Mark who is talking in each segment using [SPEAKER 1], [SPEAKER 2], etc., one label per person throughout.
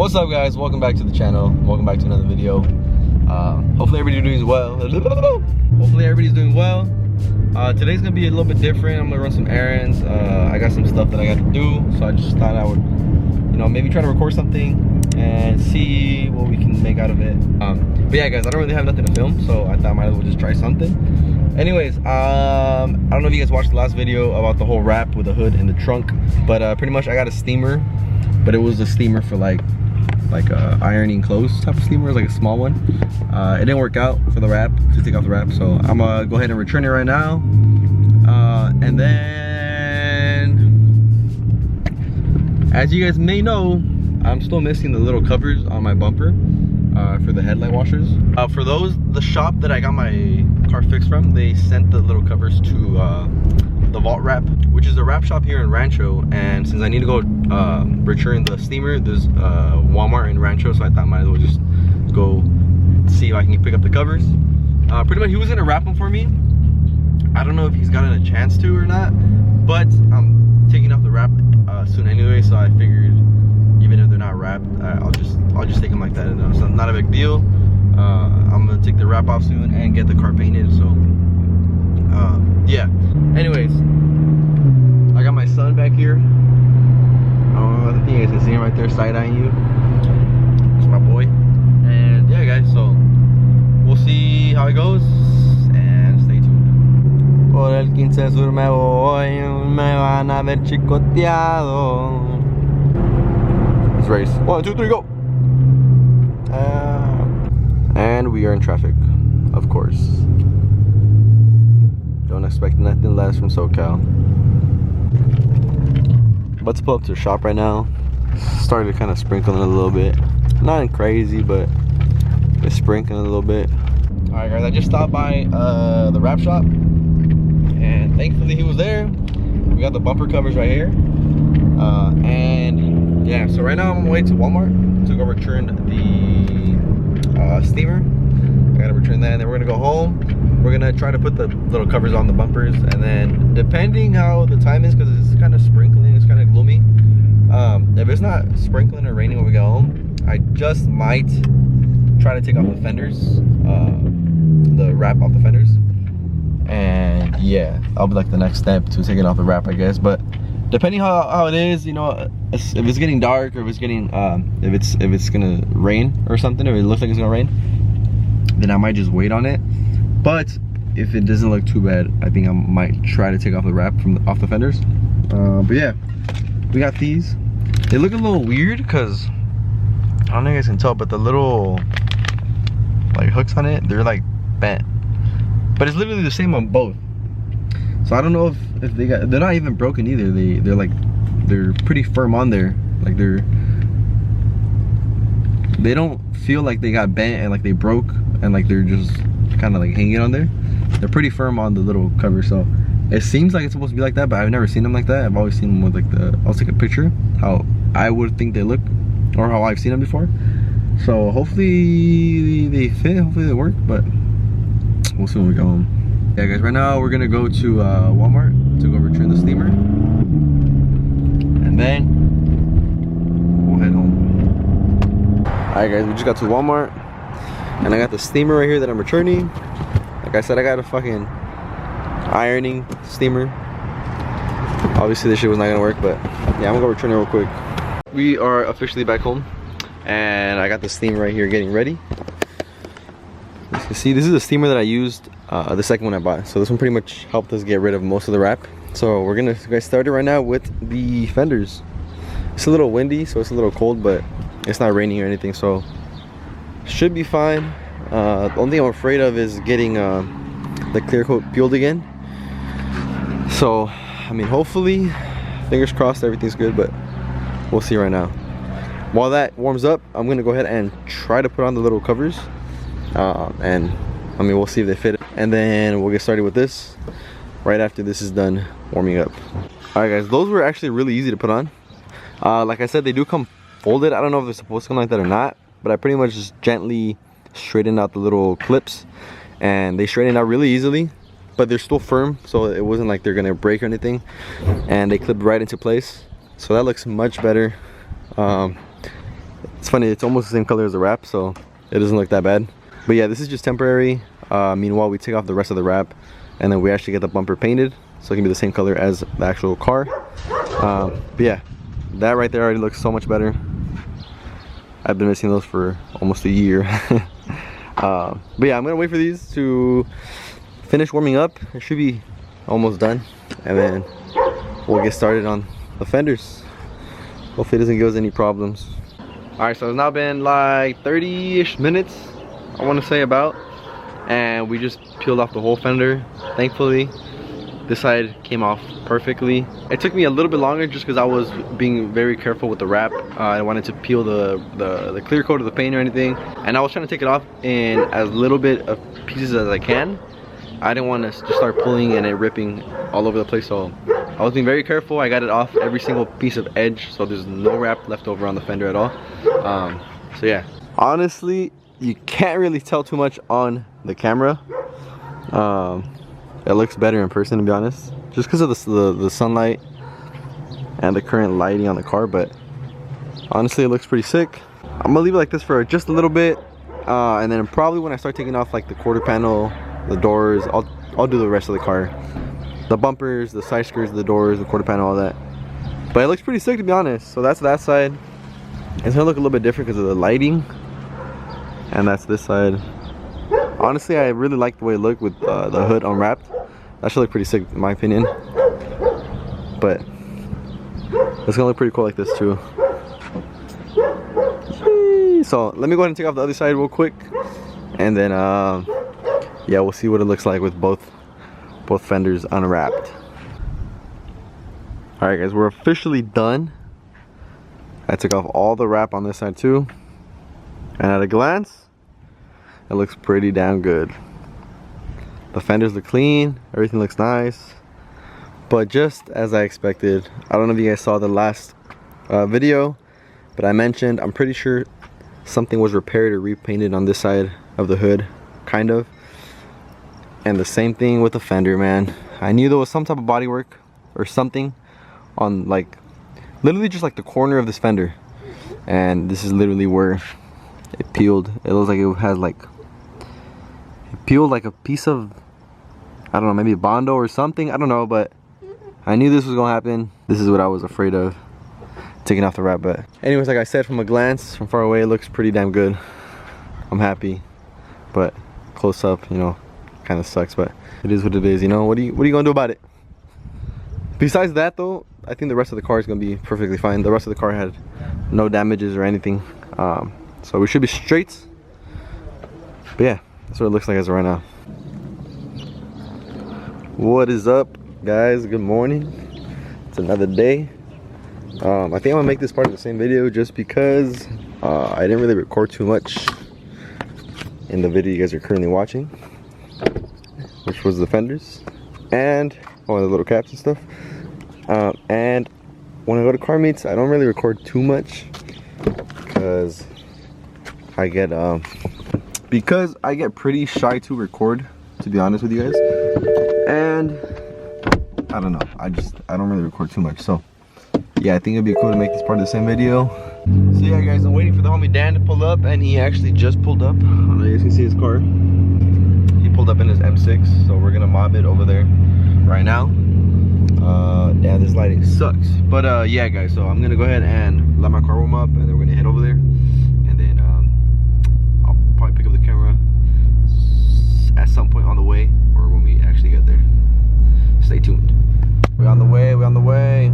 [SPEAKER 1] What's up, guys? Welcome back to the channel. Welcome back to another video. Hopefully everybody's doing well. Hopefully everybody's doing well. Today's gonna be a little bit different. I'm gonna run some errands. I got some stuff that I got to do, so I just thought I would, maybe try to record something and see what we can make out of it. But yeah, guys, I don't really have nothing to film, so I thought I might as well just try something. Anyways, I don't know if you guys watched the last video about the whole wrap with the hood and the trunk, but pretty much I got a steamer, but it was a steamer for like ironing clothes type of steamer. It was like a small one. It didn't work out for the wrap, to take off the wrap, so I'm gonna go ahead and return it right now. And then, as you guys may know, I'm still missing the little covers on my bumper for the headlight washers. For those, the shop that I got my car fixed from, they sent the little covers to the Vault Wrap, which is a wrap shop here in Rancho. And since I need to go return the steamer, there's Walmart in Rancho, so I thought I might as well just go see if I can pick up the covers. Pretty much he was gonna wrap them for me. I don't know if he's gotten a chance to or not, but I'm taking off the wrap soon anyway, so I figured even if they're not wrapped, I'll just take them like that. It's not a big deal. I'm gonna take the wrap off soon and get the car painted, so yeah. Anyways, I got my son back here. I think you guys can see him right there side-eyeing you. That's my boy. And yeah, guys, so we'll see how it goes and stay tuned. Por el 15 sur me voy, me van a ver chicoteado. Let's race. 1, 2, 3, go. And we are in traffic, of course. Don't expect nothing less from Socal. Let's pull up to the shop right now. Started kind of sprinkling a little bit. Nothing crazy, but it's sprinkling a little bit. Alright, guys, I just stopped by the wrap shop, and thankfully he was there. We got the bumper covers right here. And yeah, so right now I'm on my way to Walmart to go return the steamer. I gotta return that, and then we're gonna go home. We're gonna try to put the little covers on the bumpers, and then depending how the time is, because it's kind of sprinkling, it's kind of gloomy. If it's not sprinkling or raining when we get home, I just might try to take off the fenders, the wrap off the fenders, and yeah, that'll be like the next step to taking off the wrap, I guess. But depending how it is, if it's getting dark, or if it's getting if it's gonna rain or something, if it looks like it's gonna rain, then I might just wait on it. But if it doesn't look too bad, I think I might try to take off the wrap off the fenders. But yeah, we got these. They look a little weird because I don't know if you guys can tell, but the little like hooks on it, they're like bent. But it's literally the same on both. So I don't know if they're not even broken either. They're pretty firm on there. Like they don't feel like they got bent and like they broke and like they're just kind of like hanging on there. They're pretty firm on the little cover, so it seems like it's supposed to be like that, but I've never seen them like that. I've always seen them with like I'll take a picture how I would think they look, or how I've seen them before. So hopefully they fit, hopefully they work, but we'll see when we go home. Yeah, guys, right now we're gonna go to Walmart to go return the steamer, and then we'll head home. Alright, guys, we just got to Walmart, and I got the steamer right here that I'm returning. Like I said, I got a fucking ironing steamer. Obviously this shit was not gonna work, but yeah, I'm gonna go return it real quick. We are officially back home, and I got the steamer right here getting ready. As you can see, this is the steamer that I used the second one I bought. So this one pretty much helped us get rid of most of the wrap. So we're gonna get started right now with the fenders. It's a little windy, so it's a little cold, but it's not raining or anything, so should be fine. The only thing I'm afraid of is getting the clear coat peeled again. So I mean, hopefully, fingers crossed, everything's good, but we'll see right now. While that warms up, I'm gonna go ahead and try to put on the little covers, and I mean, we'll see if they fit, and then we'll get started with this right after this is done warming up. All right, guys, those were actually really easy to put on. Like I said, they do come folded. I don't know if they're supposed to come like that or not, but I pretty much just gently straightened out the little clips, and they straightened out really easily, but they're still firm, so it wasn't like they're gonna break or anything, and they clipped right into place. So that looks much better. It's funny, it's almost the same color as the wrap, so it doesn't look that bad. But yeah, this is just temporary. Meanwhile, we take off the rest of the wrap, and then we actually get the bumper painted, so it can be the same color as the actual car. But yeah, that right there already looks so much better. I've been missing those for almost a year. But yeah, I'm gonna wait for these to finish warming up. It should be almost done, and then we'll get started on the fenders. Hopefully it doesn't give us any problems. Alright, so it's now been like 30-ish minutes, I want to say about, and we just peeled off the whole fender. Thankfully, this side came off perfectly. It took me a little bit longer just because I was being very careful with the wrap. I wanted to peel the clear coat of the paint or anything, and I was trying to take it off in as little bit of pieces as I can. I didn't want to just start pulling and it ripping all over the place, so I was being very careful. I got it off every single piece of edge, so there's no wrap left over on the fender at all. So yeah, honestly, you can't really tell too much on the camera. It looks better in person, to be honest, just because of the sunlight and the current lighting on the car. But honestly, it looks pretty sick. I'm gonna leave it like this for just a little bit, and then probably when I start taking off like the quarter panel, the doors, I'll do the rest of the car, the bumpers, the side skirts, the doors, the quarter panel, all that. But it looks pretty sick, to be honest. So that's that side. It's gonna look a little bit different because of the lighting, and that's this side. Honestly, I really like the way it looked with the hood unwrapped. That should look pretty sick in my opinion. But it's gonna look pretty cool like this too. Yay. So let me go ahead and take off the other side real quick, and then yeah, we'll see what it looks like with both fenders unwrapped. Alright guys, we're officially done. I took off all the wrap on this side too, and at a glance, it looks pretty damn good. The fenders look clean, everything looks nice, but just as I expected. I don't know if you guys saw the last video, but I mentioned I'm pretty sure something was repaired or repainted on this side of the hood, kind of. And the same thing with the fender, man. I knew there was some type of body work or something on, like, literally just like the corner of this fender, and this is literally where it peeled. It looks like it has like, it peeled like a piece of, I don't know, maybe a Bondo or something, I don't know, but I knew this was gonna happen. This is what I was afraid of, taking off the wrap. But anyways, like I said, from a glance, from far away, it looks pretty damn good. I'm happy, but close up, you know, kind of sucks, but it is what it is, you know. What are you gonna do about it? Besides that though, I think the rest of the car is gonna be perfectly fine. The rest of the car had no damages or anything, so we should be straight. But yeah, that's what it looks like as of right now. What is up, guys? Good morning. It's another day. I think I'm gonna make this part of the same video just because I didn't really record too much in the video you guys are currently watching, which was the fenders and the little caps and stuff. And when I go to Carmeet, I don't really record too much because I get pretty shy to record, to be honest with you guys. And I don't know, I don't really record too much. So yeah, I think it'd be cool to make this part of the same video. So yeah guys, I'm waiting for the homie Dan to pull up, and he actually just pulled up. I don't know if you guys can see his car. He pulled up in his M6, so we're gonna mob it over there right now. Yeah, this lighting sucks, but yeah guys, so I'm gonna go ahead and let my car warm up, and then we're gonna head over there, and then I'll probably pick up the camera at some point on the way, or when we actually get there. Stay tuned. We're on the way, we're on the way.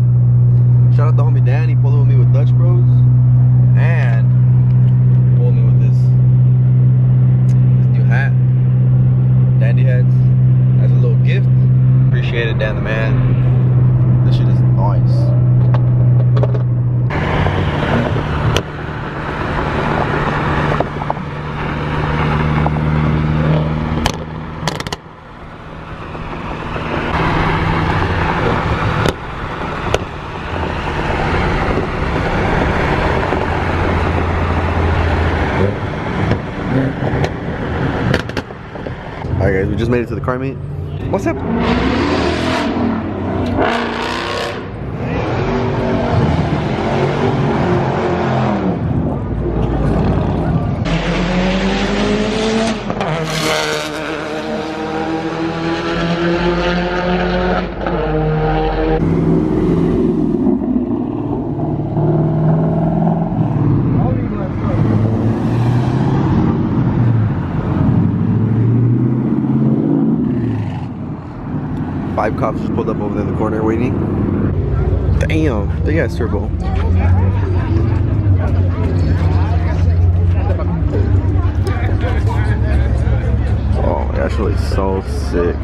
[SPEAKER 1] Shout out to homie Dan, he pulled up with me with Dutch Bros, and pulled me with this new hat, Dandy Hats, as a little gift. Appreciate it, Dan the man. This shit is nice. Alright guys, we just made it to the Carmeet. What's up? 5 cops just pulled up over there in the corner waiting. Damn, big ass turbo. Oh my gosh, really so sick.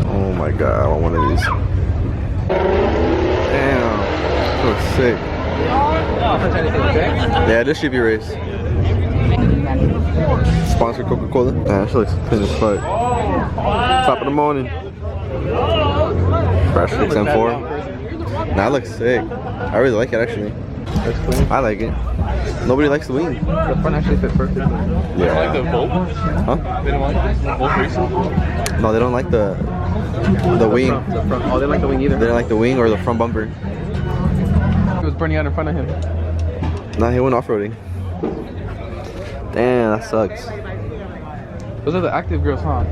[SPEAKER 1] Oh my god, I want one of these. Damn, so sick. Yeah, this should be race. Sponsored Coca-Cola. Yeah, that shit looks clean as fuck. Top of the morning. Fresh X10 Nah, it looks sick. I really like it actually. I like it. Nobody likes the wing.
[SPEAKER 2] The front actually fits perfectly.
[SPEAKER 1] Yeah.
[SPEAKER 2] They don't like the bolt?
[SPEAKER 1] Huh?
[SPEAKER 2] They don't like the bolt racing?
[SPEAKER 1] No, they don't like the wing.
[SPEAKER 2] The front. Oh, they don't like the wing either.
[SPEAKER 1] They don't like the wing or the front bumper.
[SPEAKER 2] It was burning out in front of him.
[SPEAKER 1] Nah, he went off-roading. Damn, that sucks.
[SPEAKER 2] Those are the active girls, huh?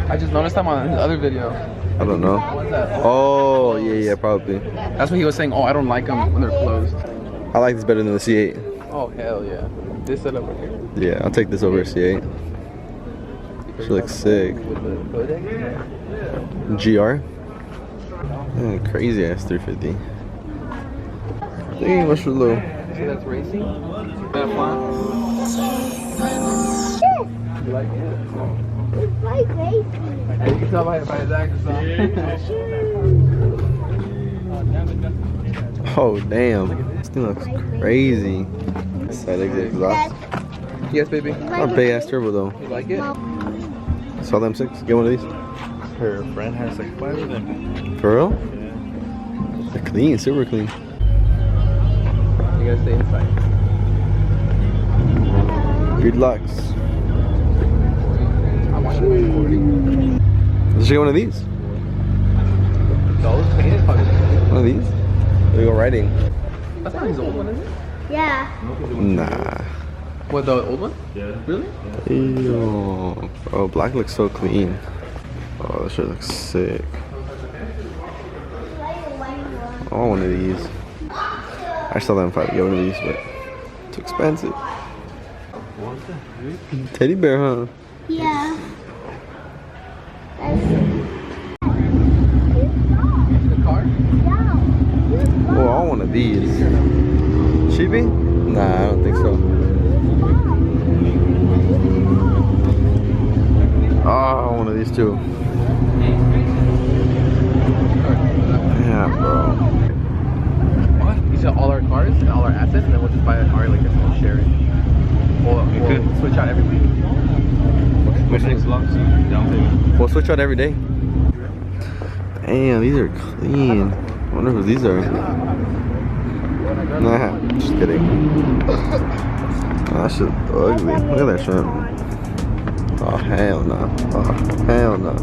[SPEAKER 2] I just noticed them on his other video.
[SPEAKER 1] I don't know. Oh, yeah, probably.
[SPEAKER 2] That's what he was saying. Oh, I don't like them when they're closed.
[SPEAKER 1] I like this better than the C8.
[SPEAKER 2] Oh, hell yeah. This setup right here.
[SPEAKER 1] Yeah, I'll take this over a C8. She looks sick. GR. Crazy ass 350. Hey, what's your low?
[SPEAKER 2] See that's racing? That fun? You like it?
[SPEAKER 3] It's like racing.
[SPEAKER 2] You can tell by his accent.
[SPEAKER 1] Oh, damn. This thing looks crazy. Side exit exhaust.
[SPEAKER 2] Yes, baby.
[SPEAKER 1] Not a big ass turbo though.
[SPEAKER 2] You like it?
[SPEAKER 1] Saw them 6. Get one of these.
[SPEAKER 4] Her friend has like 5 of them.
[SPEAKER 1] For real?
[SPEAKER 4] Yeah.
[SPEAKER 1] They're clean, super clean.
[SPEAKER 2] You gotta stay inside.
[SPEAKER 1] Good lucks.
[SPEAKER 2] I want to be 40.
[SPEAKER 1] Let's get one of these.
[SPEAKER 2] Those painted probably.
[SPEAKER 1] One of these. We go riding.
[SPEAKER 2] That's not his old one, is it?
[SPEAKER 3] Yeah.
[SPEAKER 1] Nah.
[SPEAKER 2] What, the old one?
[SPEAKER 4] Yeah.
[SPEAKER 2] Really?
[SPEAKER 1] Ew. Bro, black looks so clean. Oh, this shit looks sick. I want one of these. I still haven't tried to get one of these, but it's too expensive. Teddy bear, huh?
[SPEAKER 3] Yeah.
[SPEAKER 2] The car?
[SPEAKER 1] Oh, I want one of these. Sheepy? Nah, I don't think so. Oh, I want one of these too. Yeah, bro.
[SPEAKER 2] What? You sell all our cars and all our assets, and then we'll just buy a car like this and we'll share it. We'll switch out every week.
[SPEAKER 4] Which makes lots down payment.
[SPEAKER 1] We'll switch out every day. Damn, these are clean. I wonder who these are. Nah, just kidding. Oh, that shit's ugly. Look at that shit. Oh, hell no. Oh, hell no.